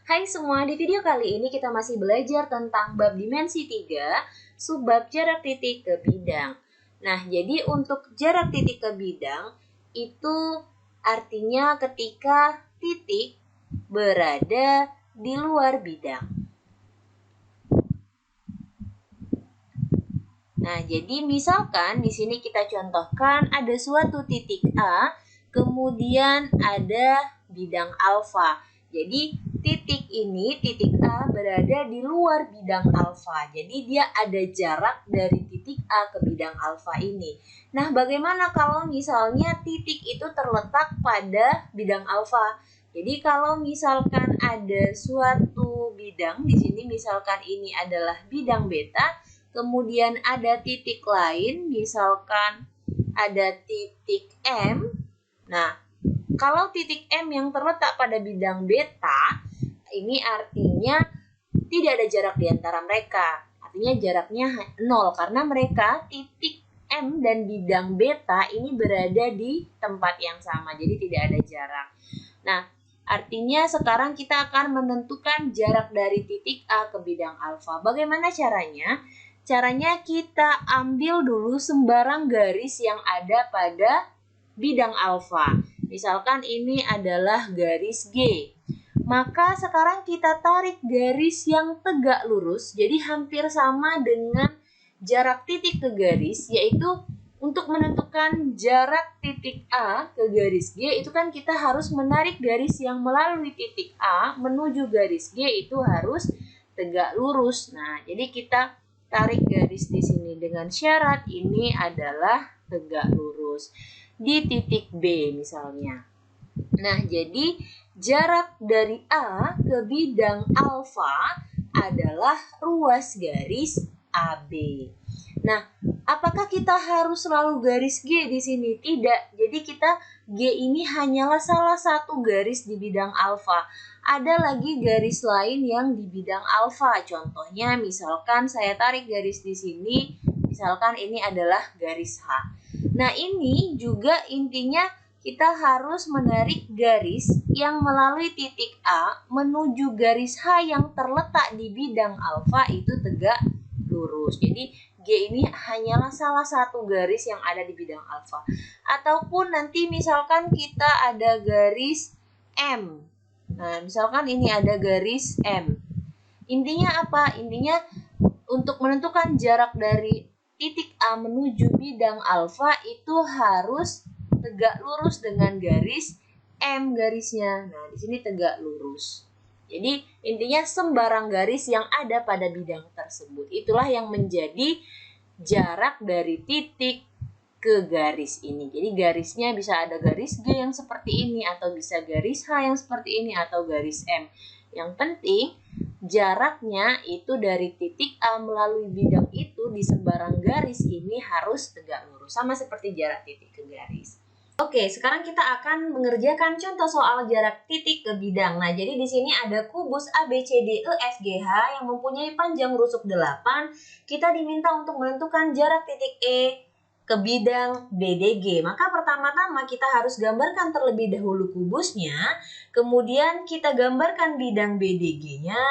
Hai semua, di video kali ini kita masih belajar tentang bab dimensi 3, subbab jarak titik ke bidang. Nah, jadi untuk jarak titik ke bidang itu artinya ketika titik berada di luar bidang. Nah, jadi misalkan di sini kita contohkan ada suatu titik A, kemudian ada bidang alfa. Jadi titik ini, titik A berada di luar bidang alfa. Jadi dia ada jarak dari titik A ke bidang alfa ini. Nah, bagaimana kalau misalnya titik itu terletak pada bidang alfa? Jadi kalau misalkan ada suatu bidang di sini, misalkan ini adalah bidang beta, kemudian ada titik lain, misalkan ada titik M. Nah, kalau titik M yang terletak pada bidang beta, ini artinya tidak ada jarak di antara mereka. Artinya jaraknya 0 karena mereka titik M dan bidang beta ini berada di tempat yang sama. Jadi tidak ada jarak. Nah, artinya sekarang kita akan menentukan jarak dari titik A ke bidang alfa. Bagaimana caranya? Caranya kita ambil dulu sembarang garis yang ada pada bidang alfa. Misalkan ini adalah garis G. Maka sekarang kita tarik garis yang tegak lurus, jadi hampir sama dengan jarak titik ke garis, yaitu untuk menentukan jarak titik A ke garis G, itu kan kita harus menarik garis yang melalui titik A menuju garis G itu harus tegak lurus. Nah, jadi kita tarik garis di sini dengan syarat ini adalah tegak lurus di titik B misalnya. Nah, jadi jarak dari A ke bidang alfa adalah ruas garis AB. Nah, apakah kita harus selalu garis G di sini? Tidak. Jadi kita G ini hanyalah salah satu garis di bidang alfa. Ada lagi garis lain yang di bidang alfa. Contohnya misalkan saya tarik garis di sini, misalkan ini adalah garis H. Nah, ini juga intinya kita harus menarik garis yang melalui titik A menuju garis H yang terletak di bidang alfa itu tegak lurus. Jadi G ini hanyalah salah satu garis yang ada di bidang alfa. Ataupun nanti misalkan kita ada garis M. Nah, misalkan ini ada garis M. Intinya apa? Intinya untuk menentukan jarak dari titik A menuju bidang alfa itu harus tegak lurus dengan garis M garisnya. Nah, di sini tegak lurus. Jadi, intinya sembarang garis yang ada pada bidang tersebut. Itulah yang menjadi jarak dari titik ke garis ini. Jadi, garisnya bisa ada garis G yang seperti ini, atau bisa garis H yang seperti ini, atau garis M. Yang penting, jaraknya itu dari titik A melalui bidang itu di sembarang garis ini harus tegak lurus. Sama seperti jarak titik ke garis. Oke, sekarang kita akan mengerjakan contoh soal jarak titik ke bidang. Nah, jadi di sini ada kubus ABCDEFGH yang mempunyai panjang rusuk 8. Kita diminta untuk menentukan jarak titik E ke bidang BDG. Maka pertama-tama kita harus gambarkan terlebih dahulu kubusnya, kemudian kita gambarkan bidang BDG-nya.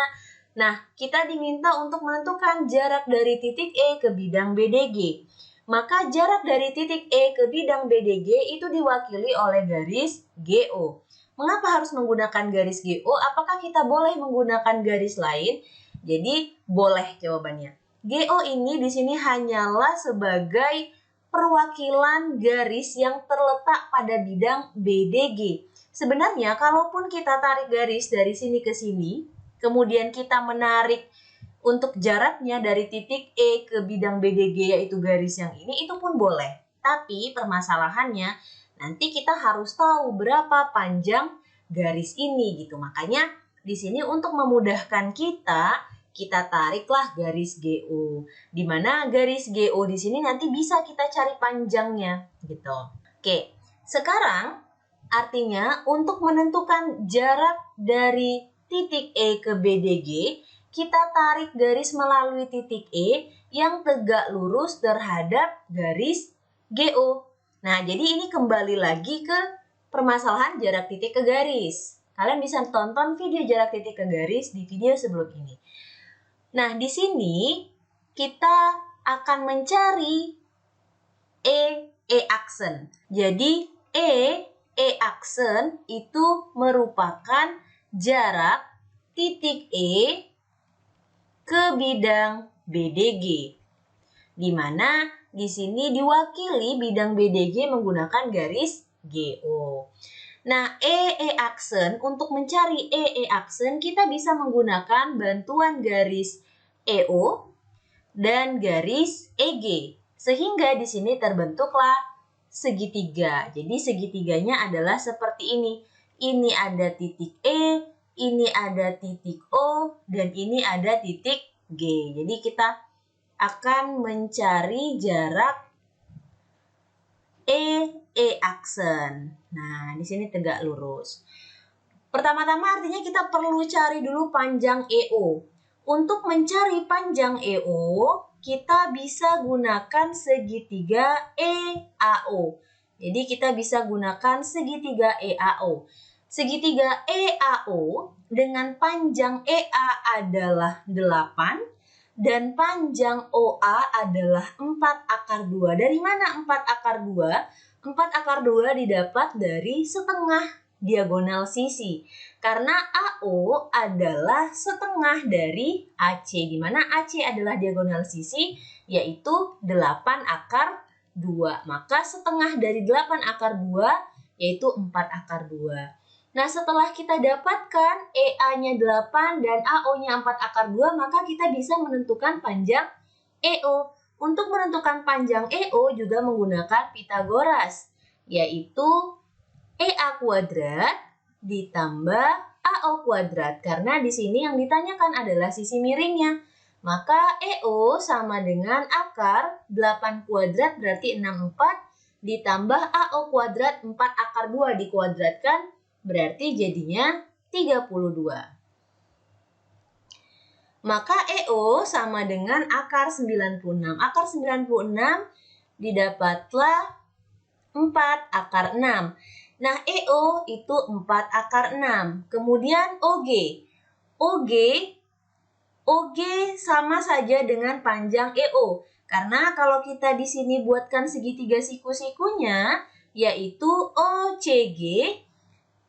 Nah, kita diminta untuk menentukan jarak dari titik E ke bidang BDG. Maka jarak dari titik E ke bidang BDG itu diwakili oleh garis GO. Mengapa harus menggunakan garis GO? Apakah kita boleh menggunakan garis lain? Jadi boleh jawabannya. GO ini di sini hanyalah sebagai perwakilan garis yang terletak pada bidang BDG. Sebenarnya kalaupun kita tarik garis dari sini ke sini, kemudian kita menarik untuk jaraknya dari titik E ke bidang BDG yaitu garis yang ini, itu pun boleh. Tapi permasalahannya nanti kita harus tahu berapa panjang garis ini gitu. Makanya di sini untuk memudahkan kita tariklah garis GO. Di mana garis GO di sini nanti bisa kita cari panjangnya gitu. Oke, sekarang artinya untuk menentukan jarak dari titik E ke BDG, kita tarik garis melalui titik E yang tegak lurus terhadap garis GO. Nah, jadi ini kembali lagi ke permasalahan jarak titik ke garis. Kalian bisa tonton video jarak titik ke garis di video sebelum ini. Nah, di sini kita akan mencari E aksen. Jadi E aksen itu merupakan jarak titik E ke bidang BDG. Di mana di sini diwakili bidang BDG menggunakan garis GO. Nah, E aksen, untuk mencari E aksen kita bisa menggunakan bantuan garis EO dan garis EG. Sehingga di sini terbentuklah segitiga. Jadi segitiganya adalah seperti ini. Ini ada titik E, ini ada titik O, dan ini ada titik G. Jadi kita akan mencari jarak E aksen. Nah, di sini tegak lurus. Pertama-tama artinya kita perlu cari dulu panjang EO. Untuk mencari panjang EO, kita bisa gunakan segitiga EAO. Jadi kita bisa gunakan segitiga EAO. Segitiga EAO dengan panjang EA adalah 8 dan panjang OA adalah 4 akar 2. Dari mana 4 akar 2? 4 akar 2 didapat dari setengah diagonal sisi. Karena AO adalah setengah dari AC, di mana AC adalah diagonal sisi, yaitu 8 akar 2. Maka setengah dari 8 akar 2, yaitu 4 akar 2. Nah, setelah kita dapatkan EA-nya 8 dan AO-nya 4 akar 2, maka kita bisa menentukan panjang EO. Untuk menentukan panjang EO juga menggunakan Pitagoras, yaitu EA kuadrat ditambah AO kuadrat. Karena di sini yang ditanyakan adalah sisi miringnya. Maka EO sama dengan akar 8 kuadrat berarti 64 ditambah AO kuadrat 4 akar 2 dikuadratkan berarti jadinya 32. Maka EO sama dengan akar 96. Akar 96 didapatlah 4 akar 6. Nah, EO itu 4 akar 6. Kemudian OG. OG sama saja dengan panjang EO. Karena kalau kita di sini buatkan segitiga siku-sikunya, yaitu OCG,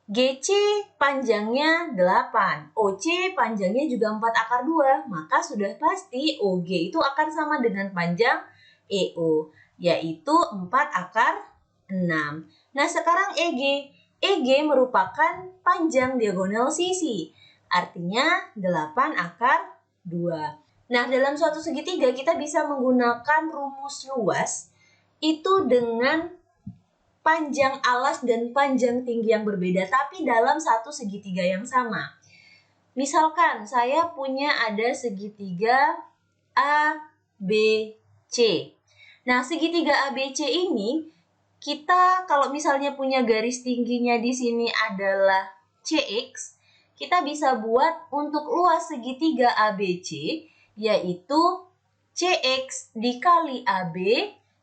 GC panjangnya 8, OC panjangnya juga 4 akar 2, maka sudah pasti OG itu akan sama dengan panjang EO, yaitu 4 akar 6. Nah, sekarang EG. EG merupakan panjang diagonal sisi, artinya 8 akar 2. Nah, dalam suatu segitiga kita bisa menggunakan rumus luas, itu dengan panjang alas dan panjang tinggi yang berbeda, tapi dalam satu segitiga yang sama. Misalkan saya punya ada segitiga ABC. Nah, segitiga ABC ini kita kalau misalnya punya garis tingginya di sini adalah CX, kita bisa buat untuk luas segitiga ABC yaitu CX dikali AB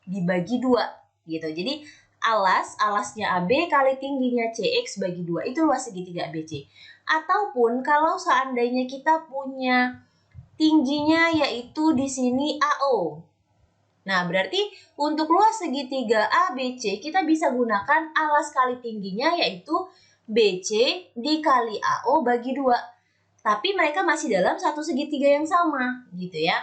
dibagi 2 gitu. Jadi alasnya AB kali tingginya CX bagi 2. Itu luas segitiga ABC. Ataupun kalau seandainya kita punya tingginya yaitu di sini AO. Nah, berarti untuk luas segitiga ABC kita bisa gunakan alas kali tingginya yaitu BC dikali AO bagi 2. Tapi mereka masih dalam satu segitiga yang sama gitu ya.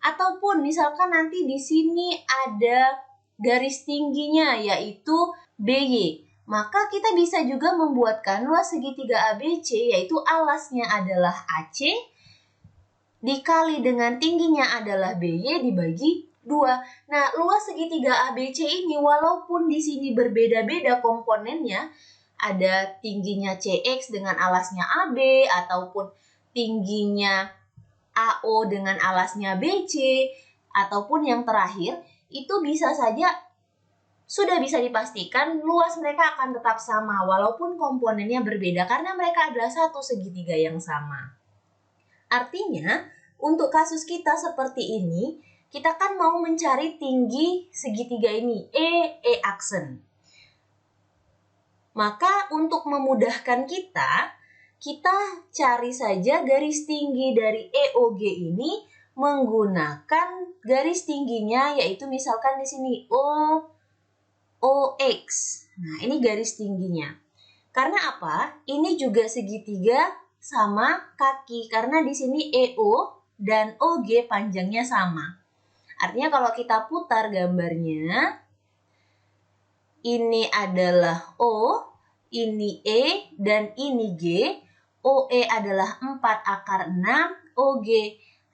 Ataupun misalkan nanti di sini ada garis tingginya yaitu BY. Maka kita bisa juga membuatkan luas segitiga ABC yaitu alasnya adalah AC dikali dengan tingginya adalah BY dibagi 2. Nah, luas segitiga ABC ini walaupun di sini berbeda-beda komponennya, ada tingginya CX dengan alasnya AB ataupun tingginya AO dengan alasnya BC ataupun yang terakhir itu bisa saja sudah bisa dipastikan luas mereka akan tetap sama walaupun komponennya berbeda karena mereka adalah satu segitiga yang sama. Artinya, untuk kasus kita seperti ini, kita kan mau mencari tinggi segitiga ini, E aksen. Maka untuk memudahkan kita, kita cari saja garis tinggi dari EOG ini menggunakan garis tingginya, yaitu misalkan di sini OX. Nah, ini garis tingginya. Karena apa? Ini juga segitiga sama kaki, karena di sini EO dan OG panjangnya sama. Artinya kalau kita putar gambarnya, ini adalah O, ini E, dan ini G. OE adalah 4 akar 6, OG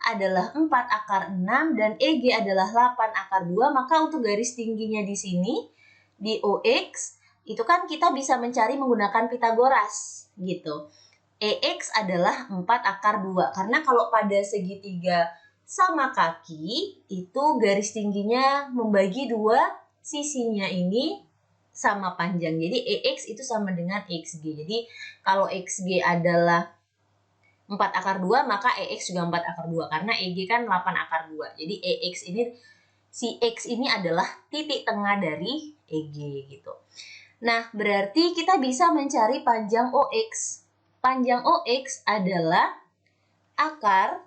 adalah 4 akar 6, dan EG adalah 8 akar 2. Maka untuk garis tingginya di sini, di OX, itu kan kita bisa mencari menggunakan Pitagoras, gitu. EX adalah 4 akar 2. Karena kalau pada segitiga sama kaki, itu garis tingginya membagi dua sisinya ini sama panjang. Jadi EX itu sama dengan XG. Jadi kalau XG adalah 4 akar 2, maka EX juga 4 akar 2. Karena EG kan 8 akar 2. Jadi EX ini, si X ini adalah titik tengah dari EG gitu. Nah, berarti kita bisa mencari panjang OX. Panjang OX adalah akar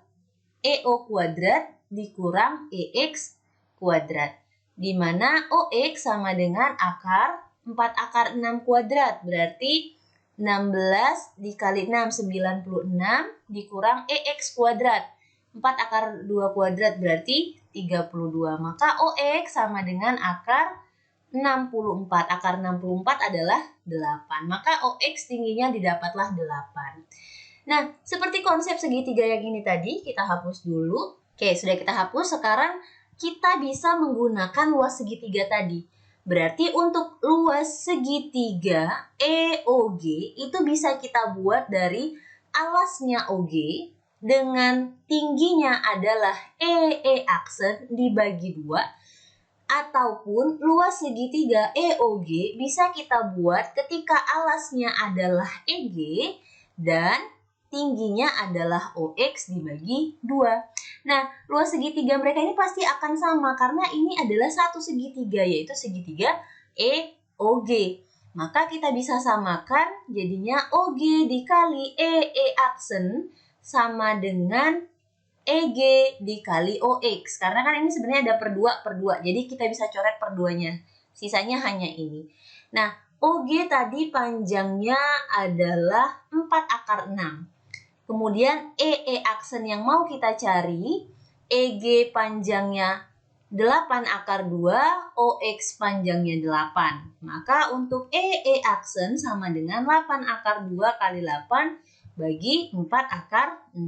EO kuadrat dikurang EX kuadrat. Di mana OX sama dengan akar 4 akar 6 kuadrat. Berarti 16 dikali 6, 96 dikurang EX kuadrat. 4 akar 2 kuadrat berarti 32. Maka OX sama dengan akar 64. Akar 64 adalah 8. Maka OX tingginya didapatlah 8. Nah, seperti konsep segitiga yang ini tadi, kita hapus dulu. Oke, sudah kita hapus. Sekarang kita bisa menggunakan luas segitiga tadi. Berarti untuk luas segitiga EOG itu bisa kita buat dari alasnya OG dengan tingginya adalah EE aksen dibagi 2. Ataupun luas segitiga EOG bisa kita buat ketika alasnya adalah EG dan tingginya adalah OX dibagi 2. Nah, luas segitiga mereka ini pasti akan sama karena ini adalah satu segitiga, yaitu segitiga EOG. Maka kita bisa samakan jadinya OG dikali EE aksen sama dengan EG dikali OX. Karena kan ini sebenarnya ada per 2, jadi kita bisa coret per 2-nya. Sisanya hanya ini. Nah, OG tadi panjangnya adalah 4 akar 6. Kemudian EE aksen yang mau kita cari, EG panjangnya 8 akar 2, OX panjangnya 8. Maka untuk EE aksen sama dengan 8 akar 2 kali 8 bagi 4 akar 6.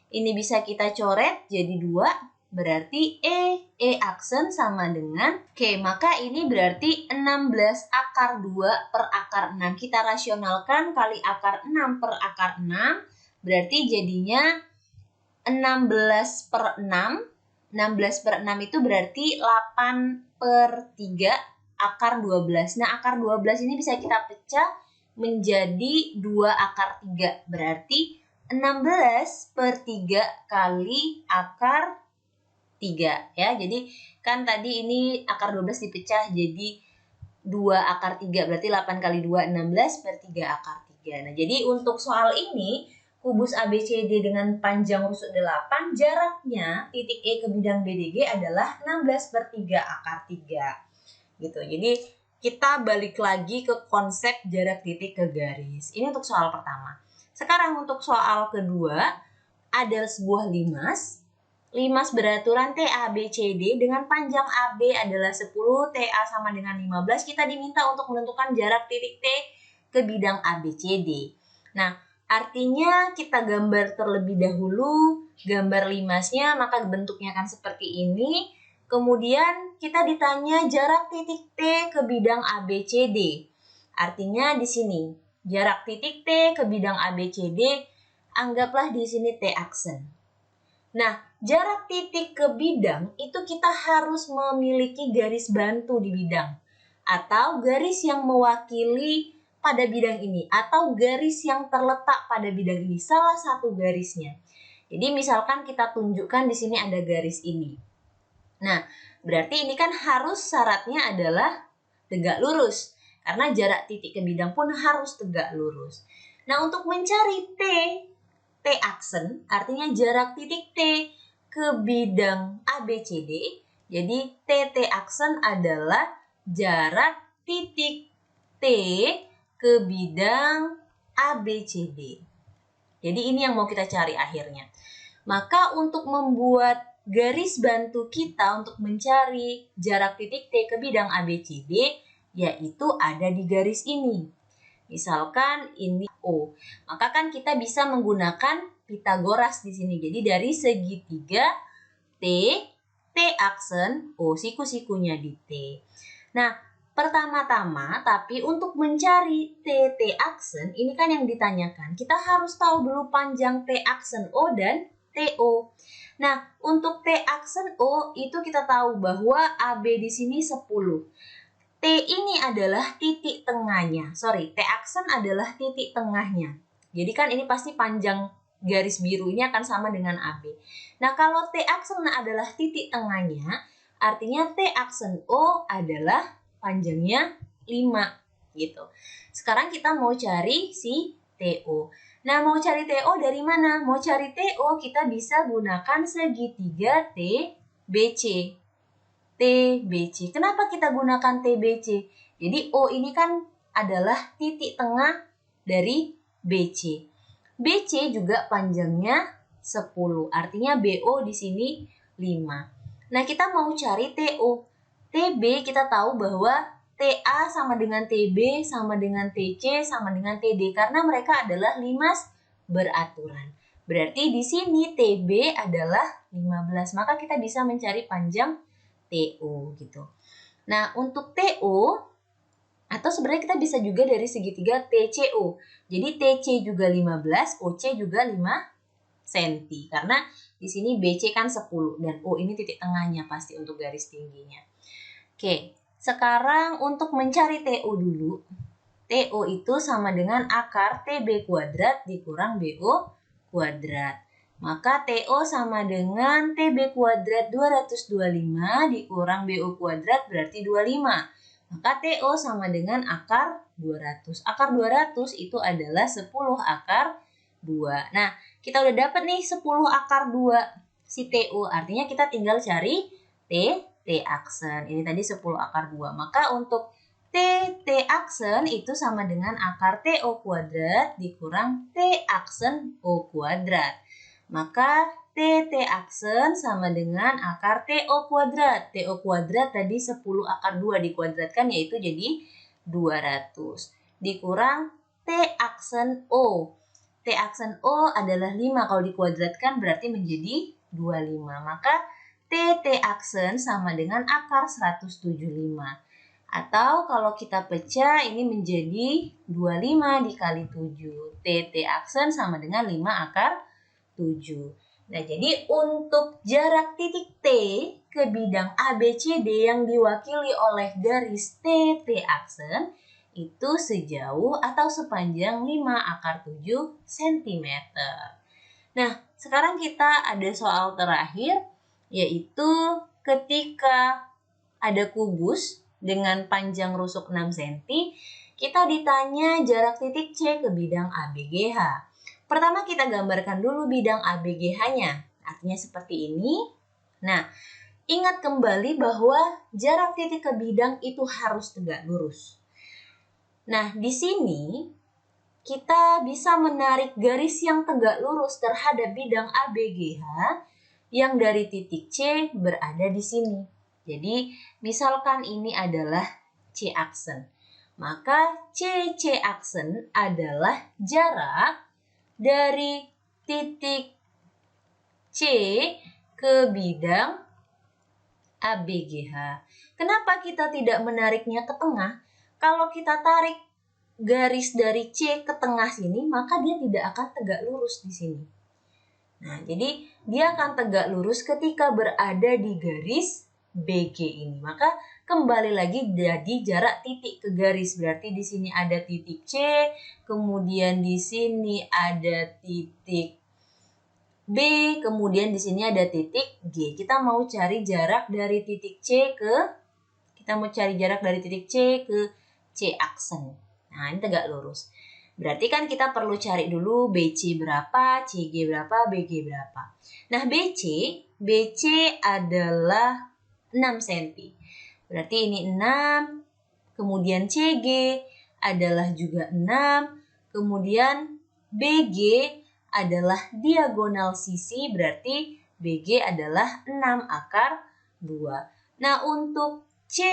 Ini bisa kita coret jadi 2, berarti EE aksen sama dengan, maka ini berarti 16 akar 2 per akar 6. Kita rasionalkan kali akar 6 per akar 6, berarti jadinya 16 per 6. 16 per 6 itu berarti 8 per 3 akar 12. Nah, akar 12 ini bisa kita pecah menjadi 2 akar 3. Berarti 16 per 3 kali akar 3. Ya, jadi kan tadi ini akar 12 dipecah jadi 2 akar 3. Berarti 8 kali 2, 16 per 3 akar 3. Nah, jadi untuk soal ini, kubus ABCD dengan panjang rusuk 8, jaraknya titik E ke bidang BDG adalah 16 per 3 akar 3. Gitu. Jadi kita balik lagi ke konsep jarak titik ke garis. Ini untuk soal pertama. Sekarang untuk soal kedua, ada sebuah limas. Limas beraturan TABCD dengan panjang AB adalah 10, TA sama dengan 15. Kita diminta untuk menentukan jarak titik T ke bidang ABCD. Nah, artinya kita gambar terlebih dahulu gambar limasnya, maka bentuknya akan seperti ini. Kemudian kita ditanya jarak titik T ke bidang ABCD. Artinya di sini jarak titik T ke bidang ABCD, anggaplah di sini T aksen. Nah, jarak titik ke bidang itu kita harus memiliki garis bantu di bidang atau garis yang mewakili pada bidang ini atau garis yang terletak pada bidang ini, salah satu garisnya. Jadi misalkan kita tunjukkan di sini ada garis ini. Nah, berarti ini kan harus syaratnya adalah tegak lurus karena jarak titik ke bidang pun harus tegak lurus. Nah, untuk mencari T aksen artinya jarak titik T ke bidang ABCD. Jadi T aksen adalah jarak titik T ke bidang ABCD. Jadi ini yang mau kita cari akhirnya. Maka untuk membuat garis bantu kita untuk mencari jarak titik T ke bidang ABCD, yaitu ada di garis ini. Misalkan ini O, maka kan kita bisa menggunakan Pitagoras di sini. Jadi dari segitiga T aksen, O siku-sikunya di T. Nah, pertama-tama, tapi untuk mencari T aksen, ini kan yang ditanyakan. Kita harus tahu dulu panjang T aksen O dan TO. Nah, untuk T aksen O itu kita tahu bahwa AB di sini 10. T ini adalah titik tengahnya. Sorry, T aksen adalah titik tengahnya. Jadi kan ini pasti panjang garis biru ini akan sama dengan AB. Nah, kalau T aksen adalah titik tengahnya, artinya T aksen O adalah panjangnya 5 gitu. Sekarang kita mau cari si TO. Nah, mau cari TO dari mana? Mau cari TO kita bisa gunakan segitiga TBC. TBC. Kenapa kita gunakan TBC? Jadi O ini kan adalah titik tengah dari BC. BC juga panjangnya 10. Artinya BO di sini 5. Nah, kita mau cari TO. TB kita tahu bahwa TA sama dengan TB sama dengan TC sama dengan TD karena mereka adalah 5 beraturan. Berarti di sini TB adalah 15. Maka kita bisa mencari panjang TO gitu. Nah, untuk TO atau sebenarnya kita bisa juga dari segitiga TCO. Jadi TC juga 15, OC juga 5 cm. Karena di sini BC kan 10 dan O ini titik tengahnya pasti untuk garis tingginya. Oke, sekarang untuk mencari TO dulu. TO itu sama dengan akar TB kuadrat dikurang BO kuadrat. Maka TO sama dengan TB kuadrat 225 dikurang BO kuadrat berarti 25. Maka TO sama dengan akar 200. Akar 200 itu adalah 10 akar 2. Nah, kita udah dapat nih 10 akar 2 si TO. Artinya kita tinggal cari T aksen. Ini tadi 10 akar 2. Maka untuk T aksen itu sama dengan akar TO kuadrat dikurang T aksen O kuadrat. Maka T aksen sama dengan akar TO kuadrat. TO kuadrat tadi 10 akar 2 dikuadratkan yaitu jadi 200. Dikurang T aksen O. T aksen O adalah 5. Kalau dikuadratkan berarti menjadi 25. Maka T aksen sama dengan akar 175. Atau kalau kita pecah ini menjadi 25 dikali 7. T aksen sama dengan 5 akar 7. Nah, jadi untuk jarak titik T ke bidang ABCD yang diwakili oleh garis T aksen itu sejauh atau sepanjang 5 akar 7 cm. Nah, sekarang kita ada soal terakhir yaitu ketika ada kubus dengan panjang rusuk 6 cm, kita ditanya jarak titik C ke bidang ABGH. Pertama kita gambarkan dulu bidang ABGH-nya. Artinya seperti ini. Nah, ingat kembali bahwa jarak titik ke bidang itu harus tegak lurus. Nah, di sini kita bisa menarik garis yang tegak lurus terhadap bidang ABGH yang dari titik C berada di sini. Jadi, misalkan ini adalah C aksen. Maka C aksen adalah jarak dari titik C ke bidang ABGH. Kenapa kita tidak menariknya ke tengah? Kalau kita tarik garis dari C ke tengah sini, maka dia tidak akan tegak lurus di sini. Nah, jadi dia akan tegak lurus ketika berada di garis BG ini. Maka kembali lagi jadi jarak titik ke garis. Berarti di sini ada titik C, kemudian di sini ada titik B, kemudian di sini ada titik G. Kita mau cari jarak dari titik C ke C aksen. Nah, ini tegak lurus. Berarti kan kita perlu cari dulu BC berapa, CG berapa, BG berapa. Nah, BC adalah 6 cm. Berarti ini 6, kemudian CG adalah juga 6, kemudian BG adalah diagonal sisi, berarti BG adalah 6 akar 2. Nah, untuk C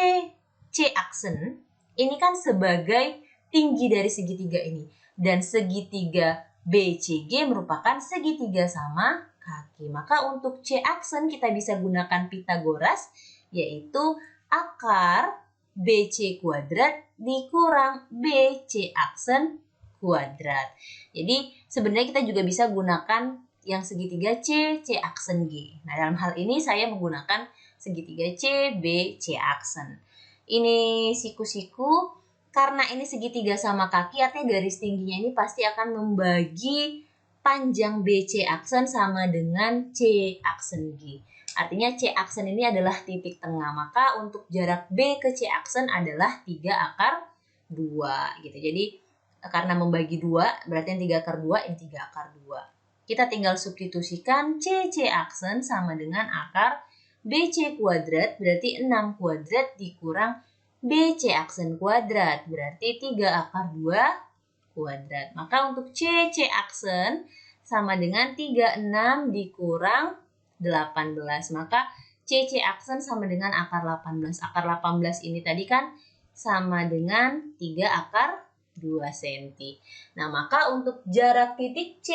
aksen, ini kan sebagai tinggi dari segitiga ini. Dan segitiga BCG merupakan segitiga sama kaki. Maka untuk C aksen kita bisa gunakan Pitagoras, yaitu akar BC kuadrat dikurang BC aksen kuadrat. Jadi sebenarnya kita juga bisa gunakan yang segitiga C aksen G. Nah, dalam hal ini saya menggunakan segitiga C, B, C aksen. Ini siku-siku, karena ini segitiga sama kaki, artinya garis tingginya ini pasti akan membagi panjang BC aksen sama dengan C aksen G. Artinya C aksen ini adalah titik tengah, maka untuk jarak B ke C aksen adalah 3 akar 2 gitu. Jadi karena membagi 2, berarti yang 3 akar 2, yang 3 akar 2. Kita tinggal substitusikan C aksen sama dengan akar BC kuadrat, berarti 6 kuadrat dikurang BC aksen kuadrat, berarti 3 akar 2 kuadrat. Maka untuk C aksen sama dengan 36 dikurang 18. Maka C aksen sama dengan akar 18. Akar 18 ini tadi kan sama dengan 3 akar 2 cm. Nah, maka untuk jarak titik C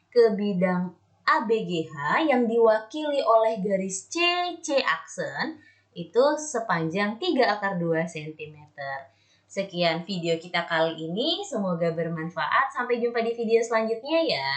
ke bidang ABGH yang diwakili oleh garis C aksen itu sepanjang 3 akar 2 cm. Sekian video kita kali ini, semoga bermanfaat. Sampai jumpa di video selanjutnya ya.